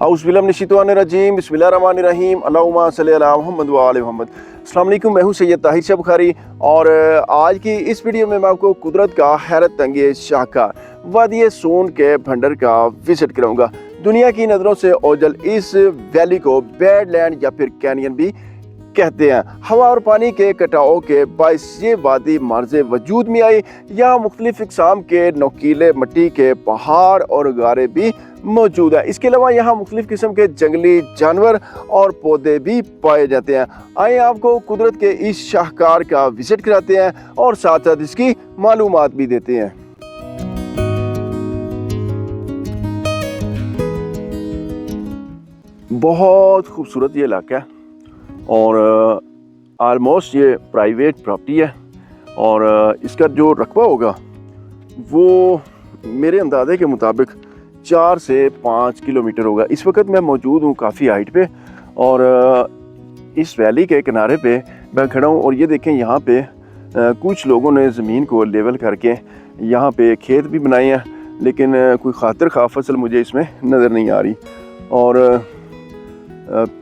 औज़ुबिल्लाहिमिनश्शैतानिर्रजीम बिस्मिल्लाहिर्रहमानिर्रहीम अल्लाहुम्मा सल्लि अला मुहम्मद व आले मुहम्मद। अस्सलाम वालेकुम, मैं हूँ सैयद ताहिर शाह बुखारी और आज की इस वीडियो में मैं आपको कुदरत का हैरत अंगेज शाहकार वादी सोन के भंडर का विजिट कराऊंगा। दुनिया की नज़रों से ओझल इस वैली को बैडलैंड या फिर कैनियन भी कहते हैं। हवा और पानी के कटाव के बायस ये वादी मार्ज़े वजूद में आई। यहाँ मुख्तलिफ इक़साम के नोकीले मिट्टी के पहाड़ और गारे भी मौजूद है। इसके अलावा यहाँ मुख्तलिफ किस्म के जंगली जानवर और पौधे भी पाए जाते हैं। आइए आपको कुदरत के इस शाहकार का विजिट कराते हैं और साथ साथ इसकी मालूमात भी देते हैं। बहुत खूबसूरत ये इलाका है और आलमोस्ट ये प्राइवेट प्रॉपर्टी है और इसका जो रकबा होगा वो मेरे अंदाजे के मुताबिक 4 से 5 किलोमीटर होगा। इस वक्त मैं मौजूद हूँ काफ़ी हाइट पे और इस वैली के किनारे पे मैं खड़ा हूँ और ये देखें यहाँ पे कुछ लोगों ने ज़मीन को लेवल करके यहाँ पे खेत भी बनाए हैं, लेकिन कोई खातिर खा फसल मुझे इसमें नज़र नहीं आ रही। और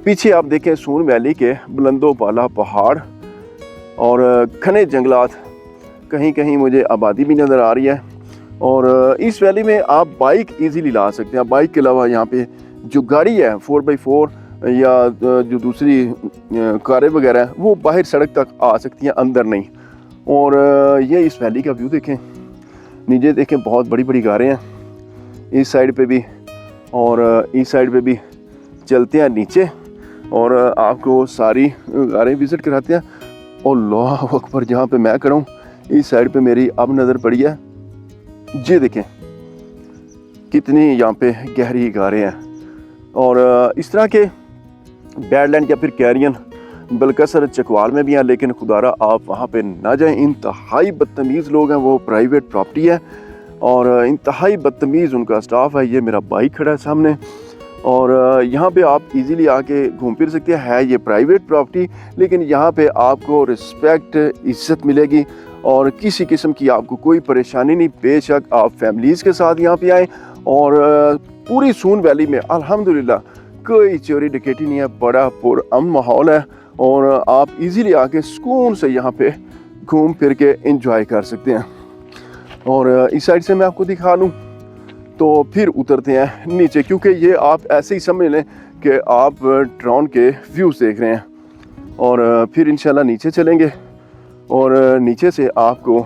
पीछे आप देखें सून वैली के बुलंदो बाला पहाड़ और घने जंगलात, कहीं कहीं मुझे आबादी भी नज़र आ रही है। और इस वैली में आप बाइक इजीली ला सकते हैं। बाइक के अलावा यहाँ पे जो गाड़ी है 4x4 या जो दूसरी कारें वगैरह हैं वो बाहर सड़क तक आ सकती हैं, अंदर नहीं। और ये इस वैली का व्यू देखें, नीचे देखें बहुत बड़ी बड़ी गारें हैं इस साइड पे भी और इस साइड पे भी। चलते हैं नीचे और आपको सारी गारें विज़िट कराते हैं। और अल्लाह अकबर, जहाँ पे मैं खड़ा हूँ इस साइड पे मेरी अब नज़र पड़ी है, ये देखें कितनी यहाँ पे गहरी गारें हैं। और इस तरह के बैडलैंड या फिर कैरियन बलकसर चकवाल में भी हैं, लेकिन खुदारा आप वहाँ पे ना जाएं। इंतहाई बदतमीज़ लोग हैं, वो प्राइवेट प्रॉपर्टी है और इंतहाई बदतमीज़ उनका स्टाफ है। ये मेरा बाइक खड़ा है सामने और यहाँ पे आप इजीली आके घूम फिर सकते हैं। है ये प्राइवेट प्रॉपर्टी, लेकिन यहाँ पे आपको रिस्पेक्ट, इज्जत मिलेगी और किसी किस्म की आपको कोई परेशानी नहीं। बेशक आप फैमिलीज़ के साथ यहाँ पे आएँ और पूरी सून वैली में अल्हम्दुलिल्लाह कोई चोरी डकैती नहीं है, बड़ा पुरअमन माहौल है और आप इजीली आके सुकून से यहाँ पे घूम फिर के एंजॉय कर सकते हैं। और इस साइड से मैं आपको दिखा लूँ तो फिर उतरते हैं नीचे, क्योंकि ये आप ऐसे ही समझ लें कि आप ड्रोन के व्यूज़ देख रहे हैं। और फिर इंशाल्लाह नीचे चलेंगे और नीचे से आपको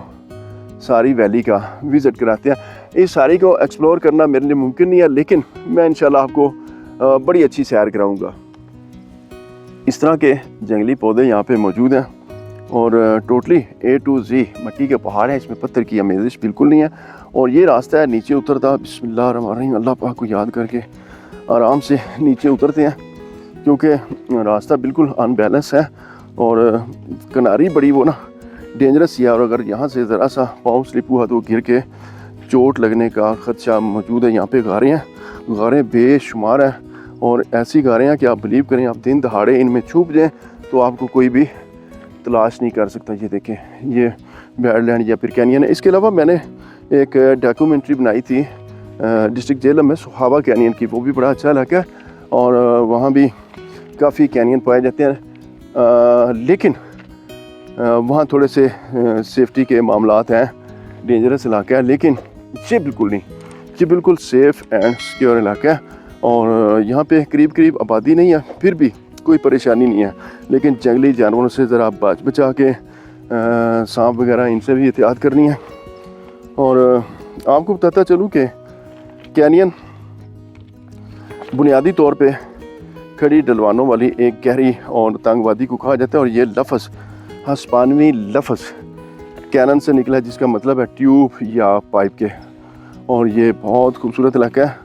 सारी वैली का विज़िट कराते हैं। इस सारी को एक्सप्लोर करना मेरे लिए मुमकिन नहीं है, लेकिन मैं इंशाल्लाह आपको बड़ी अच्छी सैर कराऊंगा। इस तरह के जंगली पौधे यहाँ पे मौजूद हैं और टोटली A to Z मिट्टी के पहाड़ हैं, इसमें पत्थर की आमेज़िश बिल्कुल नहीं है। और ये रास्ता है नीचे उतरता, बिस्मिल्लाहिर्रहमानिर्रहीम, अल्लाह पाक को याद करके आराम से नीचे उतरते हैं, क्योंकि रास्ता बिल्कुल अनबैलेंस है और किनारी बड़ी वो ना डेंजरस है। और अगर यहाँ से ज़रा सा पाँव स्लिप हुआ तो गिर के चोट लगने का ख़दशा मौजूद है। यहाँ पे गारें हैं, गारें बेशुमार हैं और ऐसी गारें हैं कि आप बिलीव करें, आप दिन दहाड़े इनमें छुप जाएँ तो आपको कोई भी तलाश नहीं कर सकता। ये देखें, ये बैडलैंड या फिर कैनियन है। इसके अलावा मैंने एक डॉक्यूमेंट्री बनाई थी डिस्ट्रिक्ट जेलम में सुहावा कैनियन की, वो भी बड़ा अच्छा इलाका है और वहाँ भी काफ़ी कैनियन पाए जाते हैं, लेकिन वहाँ थोड़े से सेफ्टी के मामलात हैं, डेंजरस इलाका है। लेकिन ये बिल्कुल नहीं, ये बिल्कुल सेफ़ एंड सिक्योर इलाका है और यहाँ पे करीब करीब आबादी नहीं है, फिर भी कोई परेशानी नहीं है। लेकिन जंगली जानवरों से ज़रा बचा के सांप वगैरह इनसे भी एहतियात करनी है। और आपको बताता चलूँ कि कैनियन बुनियादी तौर पे खड़ी ढलवानों वाली एक गहरी और तंग वादी को कहा जाता है। और ये लफ्ज़ हस्पानवी लफ्ज़ कैनन से निकला है, जिसका मतलब है ट्यूब या पाइप के। और ये बहुत खूबसूरत इलाका है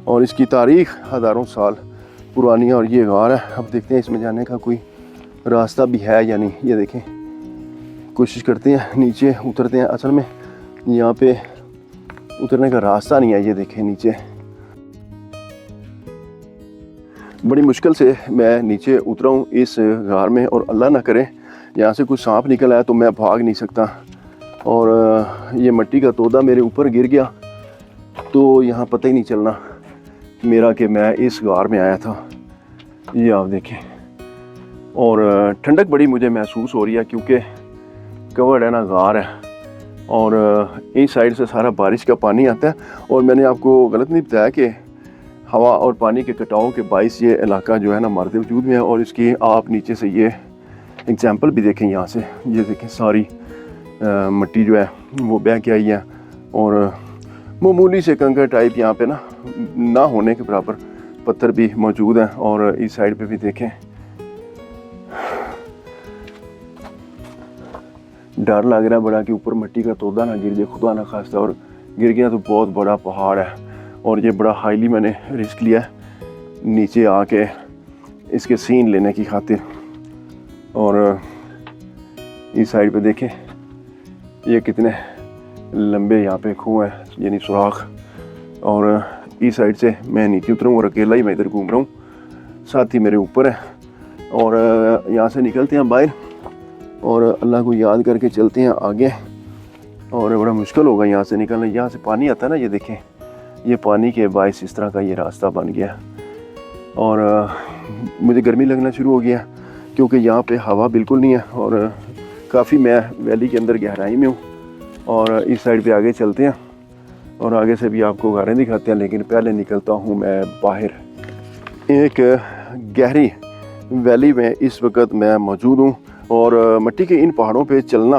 और इसकी तारीख़ हज़ारों साल पुरानी है। और ये गार है, अब देखते हैं इसमें जाने का कोई रास्ता भी है या नहीं। ये देखें, कोशिश करते हैं नीचे उतरते हैं। असल में यहाँ पे उतरने का रास्ता नहीं है। ये देखें नीचे, बड़ी मुश्किल से मैं नीचे उतरा हूँ इस गार में और अल्लाह ना करे यहाँ से कुछ सांप निकल आया तो मैं भाग नहीं सकता। और ये मिट्टी का तोदा मेरे ऊपर गिर गया तो यहाँ पता ही नहीं चलना मेरा कि मैं इस गार में आया था। ये आप देखें, और ठंडक बड़ी मुझे महसूस हो रही है क्योंकि कवर्ड है ना, गार है, और इस साइड से सारा बारिश का पानी आता है। और मैंने आपको गलत नहीं बताया कि हवा और पानी के कटाव के बाइस ये इलाका जो है ना मारते वजूद में है। और इसकी आप नीचे से ये एग्जाम्पल भी देखें, यहाँ से ये देखें सारी मिट्टी जो है वो बह के आई है, और मामूली से कंकर टाइप यहाँ पे ना होने के बराबर पत्थर भी मौजूद हैं। और इस साइड पे भी देखें, डर लग रहा है बड़ा कि ऊपर मिट्टी का तोदा ना गिर जाए, खुदा ना खास्ता, और गिर गया तो बहुत बड़ा पहाड़ है। और ये बड़ा हाईली मैंने रिस्क लिया है नीचे आके इसके सीन लेने की खातिर। और इस साइड पे देखें ये कितने लंबे यहाँ पे खुह हैं, यानी सुराख। और इस साइड से मैं नीचे उतरूँ और अकेला ही मैं इधर घूम रहा हूँ, साथी मेरे ऊपर है। और यहाँ से निकलते हैं बाहर और अल्लाह को याद करके चलते हैं आगे। और बड़ा मुश्किल होगा यहाँ से निकलना। यहाँ से पानी आता है ना, ये देखें, ये पानी के बायस इस तरह का ये रास्ता बन गया। और मुझे गर्मी लगना शुरू हो गया क्योंकि यहाँ पे हवा बिल्कुल नहीं है, और काफ़ी मैं वैली के अंदर गहराई में हूँ। और इस साइड पे आगे चलते हैं और आगे से भी आपको गारें दिखाते हैं, लेकिन पहले निकलता हूँ मैं बाहर। एक गहरी वैली में इस वक्त मैं मौजूद हूँ, और मिट्टी के इन पहाड़ों पे चलना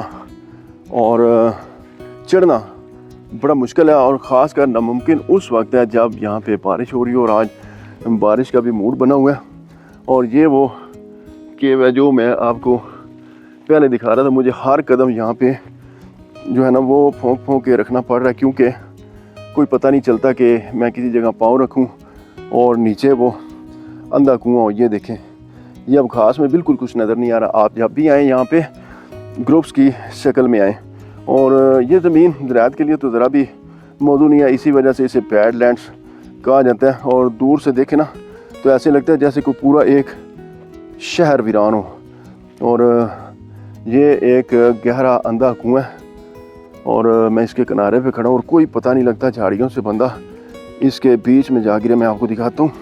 और चढ़ना बड़ा मुश्किल है, और ख़ास कर नामुमकिन उस वक्त है जब यहाँ पे बारिश हो रही हो। और आज बारिश का भी मूड बना हुआ है। और ये वो कि जो मैं आपको पहले दिखा रहा था, मुझे हर कदम यहाँ पे जो है ना वो फोंक के रखना पड़ रहा है, क्योंकि कोई पता नहीं चलता कि मैं किसी जगह पाँव रखूँ और नीचे वो अंधा कुआं हो। ये देखें, ये अब खास में बिल्कुल कुछ नज़र नहीं आ रहा। आप जब भी आएँ यहाँ पे ग्रुप्स की शक्ल में आएँ। और ये ज़मीन ज़राअत के लिए तो ज़रा भी मौजूद नहीं है, इसी वजह से इसे पैडलैंड्स कहा जाता है। और दूर से देखें ना तो ऐसे लगता है जैसे कोई पूरा एक शहर वीरान हो। और ये एक गहरा अंधा कुआं है, और मैं इसके किनारे पे खड़ा हूँ और कोई पता नहीं लगता, झाड़ियों से बंधा इसके बीच में जा गिरा। मैं आपको दिखाता हूँ,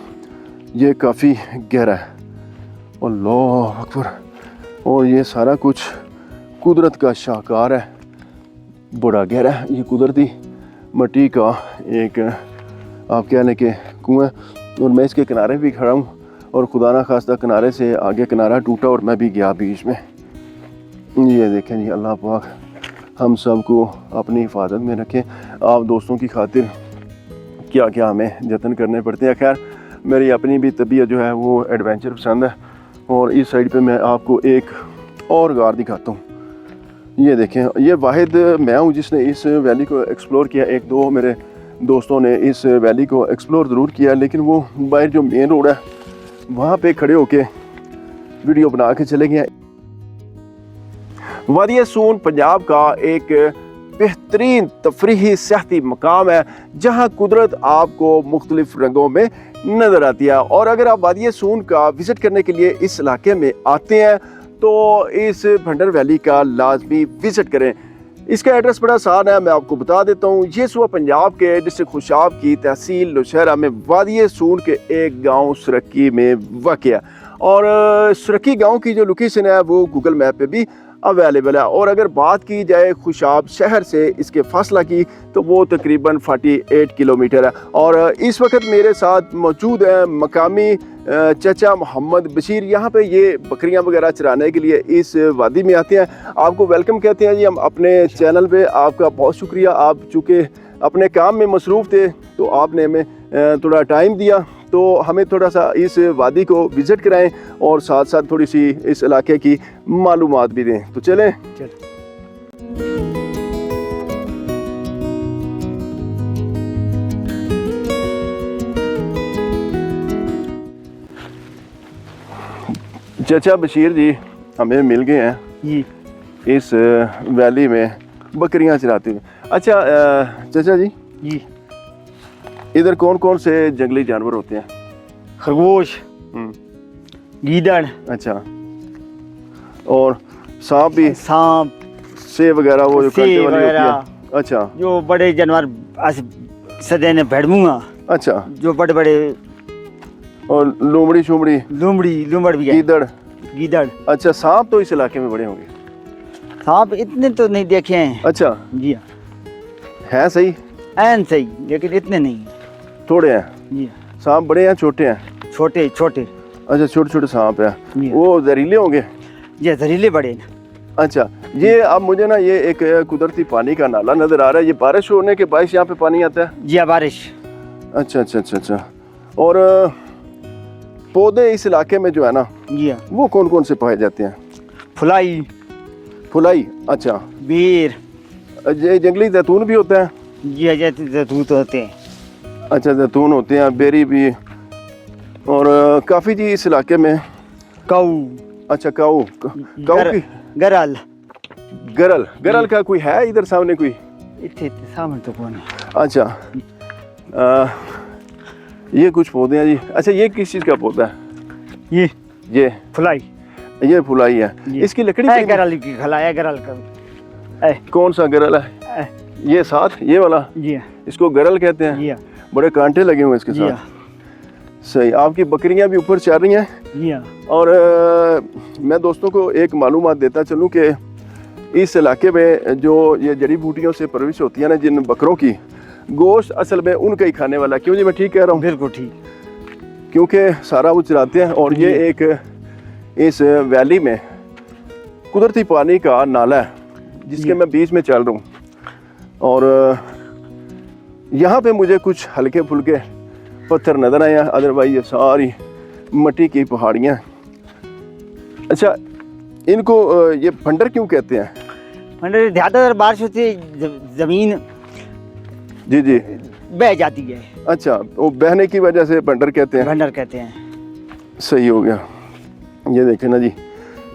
ये काफ़ी गहरा है। अल्लाह अकबर। और ये सारा कुछ कुदरत का शाहकार है, बड़ा गहरा है। ये कुदरती मिट्टी का एक आप कह लें कि कुआं। और मैं इसके किनारे भी खड़ा हूँ, और खुदा ना खास्ता किनारे से आगे किनारा टूटा और मैं भी गया बीच में। ये देखें जी, अल्लाह पाक हम सब को अपनी हिफाजत में रखें। आप दोस्तों की खातिर क्या क्या हमें जतन करने पड़ते हैं। खैर, मेरी अपनी भी तबीयत जो है वो एडवेंचर पसंद है। और इस साइड पे मैं आपको एक और गार दिखाता हूँ। ये देखें, ये वाहिद मैं हूँ जिसने इस वैली को एक्सप्लोर किया। एक दो मेरे दोस्तों ने इस वैली को एक्सप्लोर ज़रूर किया, लेकिन वो बाहर जो मेन रोड है वहाँ पे खड़े होके वीडियो बना के चले गए। वादी सून पंजाब का एक बेहतरीन तफरीही सियाहती मकाम है, जहाँ कुदरत आपको मुख्तलिफ रंगों में नज़र आती है। और अगर आप वादी सून का विज़िट करने के लिए इस इलाके में आते हैं तो इस भंडर वैली का लाजमी विज़िट करें। इसका एड्रेस बड़ा आसान है, मैं आपको बता देता हूँ। ये सुबह पंजाब के डिस्ट्रिक्ट खुशाब की तहसील नौशहरा में वादी सून के एक गांव सुरक्की में वाक़या। और सुरक्की गांव की जो लोकेशन है वो गूगल मैप पे भी अवेलेबल है। और अगर बात की जाए खुशाब शहर से इसके फासला की तो वो तकरीबन 48 किलोमीटर है। और इस वक्त मेरे साथ मौजूद है मकामी चाचा मोहम्मद बशीर। यहाँ पे ये बकरियाँ वगैरह चराने के लिए इस वादी में आते हैं। आपको वेलकम कहते हैं जी हम अपने चैनल पे। आपका बहुत शुक्रिया, आप चूँकि अपने काम में मसरूफ़ थे तो आपने हमें थोड़ा टाइम दिया, तो हमें थोड़ा सा इस वादी को विज़िट कराएं और साथ साथ थोड़ी सी इस इलाके की मालूमात भी दें। तो चलें। चाचा बशीर जी हमें मिल गए हैं जी इस वैली में बकरियां चराते हुए। अच्छा चाचा जी इधर कौन कौन से जंगली जानवर होते हैं? खरगोश, गीदड़। अच्छा, और सांप भी? सांप से वगैरह वो जो कांटे वाली होती है। अच्छा, जो बड़े जानवर सदे ने भेड़मुआ अच्छा, जो बड़े बड़े और लोमड़ी शोमड़ी, लूमड़ भी है, गीदड़। अच्छा, सांप तो इस इलाके में बड़े होंगे? सांप इतने तो नहीं देखे हैं। अच्छा, जी हाँ, है सही, ऐन सही, लेकिन इतने नहीं। थोड़े हैं? जी हाँ, सांप बड़े हैं छोटे हैं? छोटे छोटे। अच्छा, छोटे छोटे सांप हैं, जी। वो जहरीले होंगे? ये जहरीले बड़े हैं। अच्छा, ये अब मुझे ना ये एक कुदरती पानी का नाला नजर आ रहा है, ये बारिश होने के बायस यहाँ पे पानी आता है? जी हाँ, बारिश। अच्छा अच्छा अच्छा अच्छा। और पौधे इस इलाके में जो है ना, जी हाँ, वो कौन कौन से पाए जाते हैं? फुलाई, फुलाई, अच्छा, बेर, ये जंगली जैतून भी होता है? जी हाँ, जैतून तो होते हैं। अच्छा, जैतून होते हैं, बेरी भी, और काफ़ी जी इस इलाके में। काऊ। अच्छा, काऊ की गरल। गरल का कोई है इधर सामने कोई? इतने सामने तो कौन है? अच्छा, ये कुछ पौधे हैं जी। अच्छा, ये किस चीज़ का पौधा है? ये फुलाई, ये फुलाई है, इसकी लकड़ी है गरल की खला है, गरल का। कौन सा गरल है? ये साथ ये वाला? जी हाँ, इसको गरल कहते हैं? जी हाँ, बड़े कांटे लगे हुए इसके जी साथ। हाँ, सही। आपकी बकरियां भी ऊपर चल रही हैं? जी हाँ। और मैं दोस्तों को एक मालूमात देता चलूं कि इस इलाके में जो ये जड़ी बूटियों से परवरिश होती है ना जिन बकरों की, गोश्त असल में उनका ही खाने वाला। क्यों जी, मैं ठीक कह रहा हूँ? बिल्कुल ठीक। क्योंकि सारा वो चराते हैं, और ये एक इस वैली में कुदरती पानी का नाला है जिसके मैं बीच में चल रहा हूँ, और यहाँ पे मुझे कुछ हल्के फुल्के पत्थर नज़र आए हैं, अदरवाइज ये सारी मिट्टी की पहाड़ियाँ। अच्छा, इनको ये भंडर क्यों कहते हैं? भंडर ज़्यादातर बारिश होती है, जमीन जी जी बह जाती है। अच्छा, वो बहने की वजह से भंडर कहते हैं? भंडर कहते हैं। सही हो गया। ये देखें ना जी,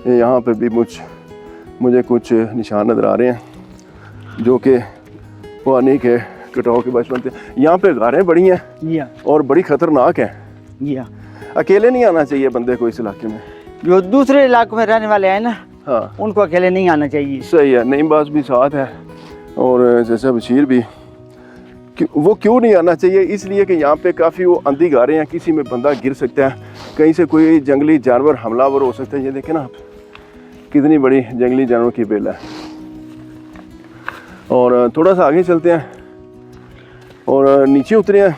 यहाँ पे भी मुझे कुछ निशान नज़र आ रहे हैं जो कि पानी के कटाव के बायस बनते हैं। यहाँ पे गारें बड़ी हैं। जी हाँ, और बड़ी ख़तरनाक हैं। जी हाँ। अकेले नहीं आना चाहिए बंदे को इस इलाके में? जो दूसरे इलाकों में रहने वाले हैं ना, हाँ, उनको अकेले नहीं आना चाहिए। सही है। नईमबाज भी साथ है और जैसा बशीर भी। वो क्यों नहीं आना चाहिए? इसलिए कि यहाँ पे काफ़ी वो अंधी गारें हैं, किसी में बंदा गिर सकता है, कहीं से कोई जंगली जानवर हमलावर हो सकता है। ये देखें ना आप, कितनी बड़ी जंगली जानवर की बेल है। और थोड़ा सा आगे चलते हैं और नीचे उतरे हैं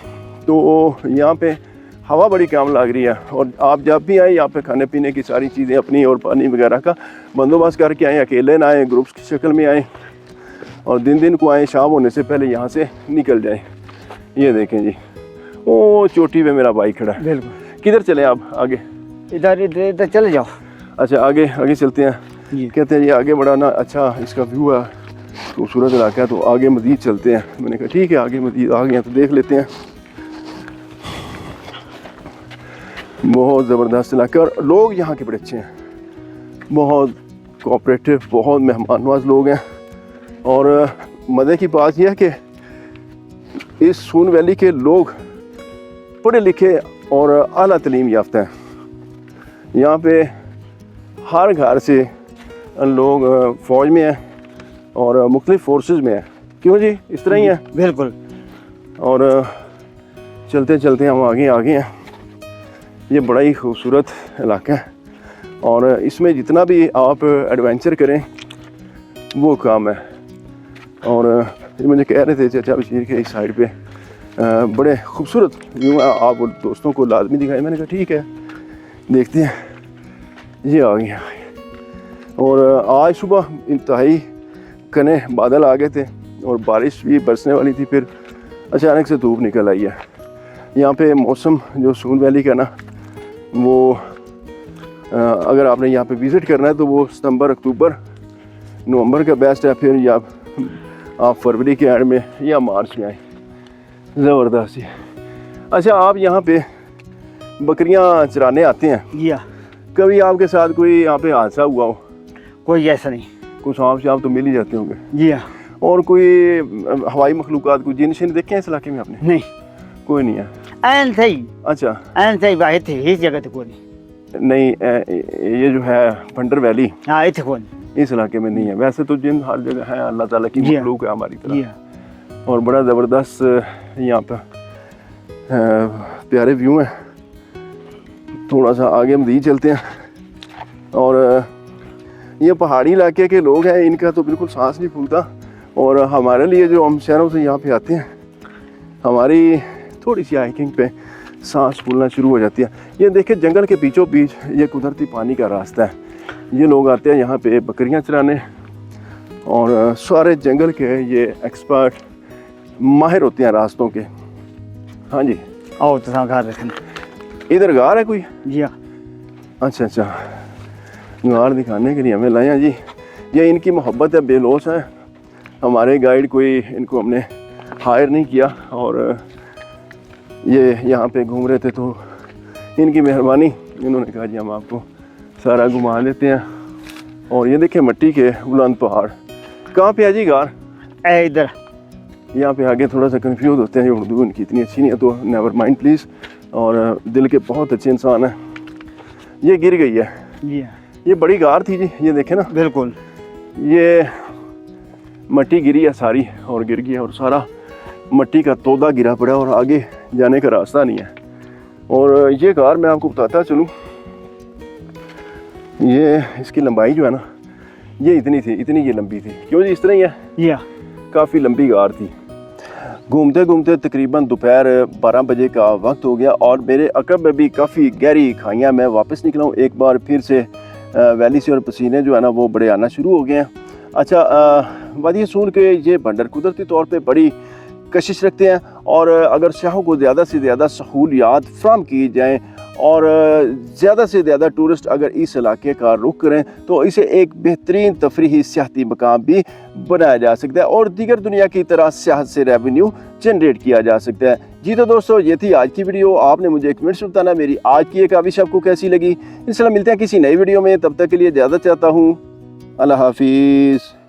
तो यहाँ पे हवा बड़ी काम लग रही है। और आप जब भी आए यहाँ पे खाने पीने की सारी चीज़ें अपनी और पानी वगैरह का बंदोबस्त करके आएँ, अकेले ना आए, ग्रुप्स की शक्ल में आएँ, और दिन को आए, शाम होने से पहले यहाँ से निकल जाएं। ये देखें जी, ओ चोटी पे मेरा बाइक खड़ा है। बिल्कुल। किधर चलें आप? आगे इधर चले जाओ। अच्छा, आगे चलते हैं। कहते हैं ये आगे बड़ा ना अच्छा इसका व्यू है, खूबसूरत इलाका है, तो आगे मज़ीद चलते हैं। मैंने कहा ठीक है, आगे मज़ीद आ गए हैं तो देख लेते हैं। बहुत ज़बरदस्त इलाका, और लोग यहाँ के बड़े अच्छे हैं, बहुत कोऑपरेटिव, बहुत मेहमान नवाज लोग हैं। और मज़े की बात यह है कि इस सून वैली के लोग पढ़े लिखे और आला तलीम याफ्ता हैं। यहाँ पे हर घर से लोग फ़ौज में हैं और मुख्तलिफ़ फोर्सेस में हैं। क्यों जी, इस तरह ही है? बिल्कुल। और चलते चलते हम आगे हैं। ये बड़ा ही खूबसूरत इलाका है, और इसमें जितना भी आप एडवेंचर करें वो काम है। और ये मुझे कह रहे थे चाचा बशीर के इस साइड पे बड़े खूबसूरत व्यू है, आप दोस्तों को लाजमी दिखाएं। मैंने कहा ठीक है, देखते हैं। ये आ गया। और आज सुबह इंतहाई घने बादल आ गए थे और बारिश भी बरसने वाली थी, फिर अचानक से धूप निकल आई है। यहाँ पे मौसम जो सून वैली का ना, वो अगर आपने यहाँ पे विज़िट करना है तो वो सितंबर, अक्टूबर, नवंबर का बेस्ट है। फिर या आप फरवरी के एंड में या मार्च में आए, ज़बरदस्त है। अच्छा, आप यहाँ पे बकरियाँ चराने आते हैं? जी हाँ। कभी आपके साथ कोई यहाँ पे हादसा हुआ हो? कोई ऐसा नहीं। कुछ सांप तो मिल ही जाते होंगे? जी हाँ। और कोई हवाई मखलूक़ात, कोई जिन शिन देखे हैं इस इलाके में आपने? नहीं, कोई नहीं है। ऐन सही। अच्छा, ऐन सही बात थे, इस जगह तो कोई नहीं। ये जो है भंडर वैली, हाँ, इतने कोई इस इलाके में नहीं है। वैसे तो जिन हर जगह है, अल्लाह ताला की मखलूक है हमारी तरह। जी हाँ। और बड़ा ज़बरदस्त यहाँ पर प्यारे व्यू हैं। थोड़ा सा आगे मज़ीद चलते हैं। और ये पहाड़ी इलाके के लोग हैं, इनका तो बिल्कुल सांस नहीं फूलता। और हमारे लिए जो हम शहरों से यहाँ पे आते हैं, हमारी थोड़ी सी हाइकिंग पे सांस फूलना शुरू हो जाती है। ये देखिए जंगल के बीचों बीच ये कुदरती पानी का रास्ता है। ये लोग आते हैं यहाँ पे बकरियाँ चराने, और सारे जंगल के ये एक्सपर्ट माहिर होते हैं रास्तों के। हाँ जी, आओ तो घर रखें। इधर गार है कोई? जी हाँ। अच्छा अच्छा, गार दिखाने के लिए हमें लाया जी। ये इनकी मोहब्बत है, बेलोस है। हमारे गाइड कोई इनको हमने हायर नहीं किया, और ये यहाँ पे घूम रहे थे तो इनकी मेहरबानी, इन्होंने कहा जी हम आपको सारा घुमा देते हैं। और ये देखें मिट्टी के बुलंद पहाड़। कहाँ पे है जी गार? इधर। यहाँ पे आगे थोड़ा सा कंफ्यूज होते हैं, उर्दू इनकी इतनी अच्छी नहीं है, तो नेवर माइंड प्लीज़। और दिल के बहुत अच्छे इंसान हैं। ये गिर गई है जी हाँ, ये बड़ी गार थी जी, ये देखें ना, बिल्कुल। ये मिट्टी गिरी है सारी और गिर गई है, और सारा मिट्टी का तोदा गिरा पड़ा, और आगे जाने का रास्ता नहीं है। और ये गार मैं आपको बताता चलूँ, ये इसकी लंबाई जो है ना, ये इतनी ये लंबी थी। क्यों जी? इस तरह ही है। जी हाँ, काफ़ी लंबी गार थी। घूमते घूमते तकरीबन दोपहर 12 बजे का वक्त हो गया, और मेरे अकब में भी काफ़ी गहरी खाइयाँ। मैं वापस निकला हूँ एक बार फिर से वैली से, और पसीने जो है ना वो बड़े आना शुरू हो गए हैं। अच्छा, वादी सून के ये बंदर कुदरती तौर पे बड़ी कशिश रखते हैं, और अगर शाहों को ज़्यादा से ज़्यादा सहूलियात फ्राहम की जाएँ, और ज़्यादा से ज़्यादा टूरिस्ट अगर इस इलाके का रुख करें, तो इसे एक बेहतरीन तफरीही सियाहती मकाम भी बनाया जा सकता है, और दीगर दुनिया की तरह सियाहत से रेवेन्यू जनरेट किया जा सकता है। जी तो दोस्तों, ये थी आज की वीडियो। आपने मुझे कमेंट्स में बताना मेरी आज की ये काविश आपको कैसी लगी। इंशाल्लाह मिलते हैं किसी नई वीडियो में, तब तक के लिए इजाज़त चाहता हूँ। अल्लाह हाफिज़।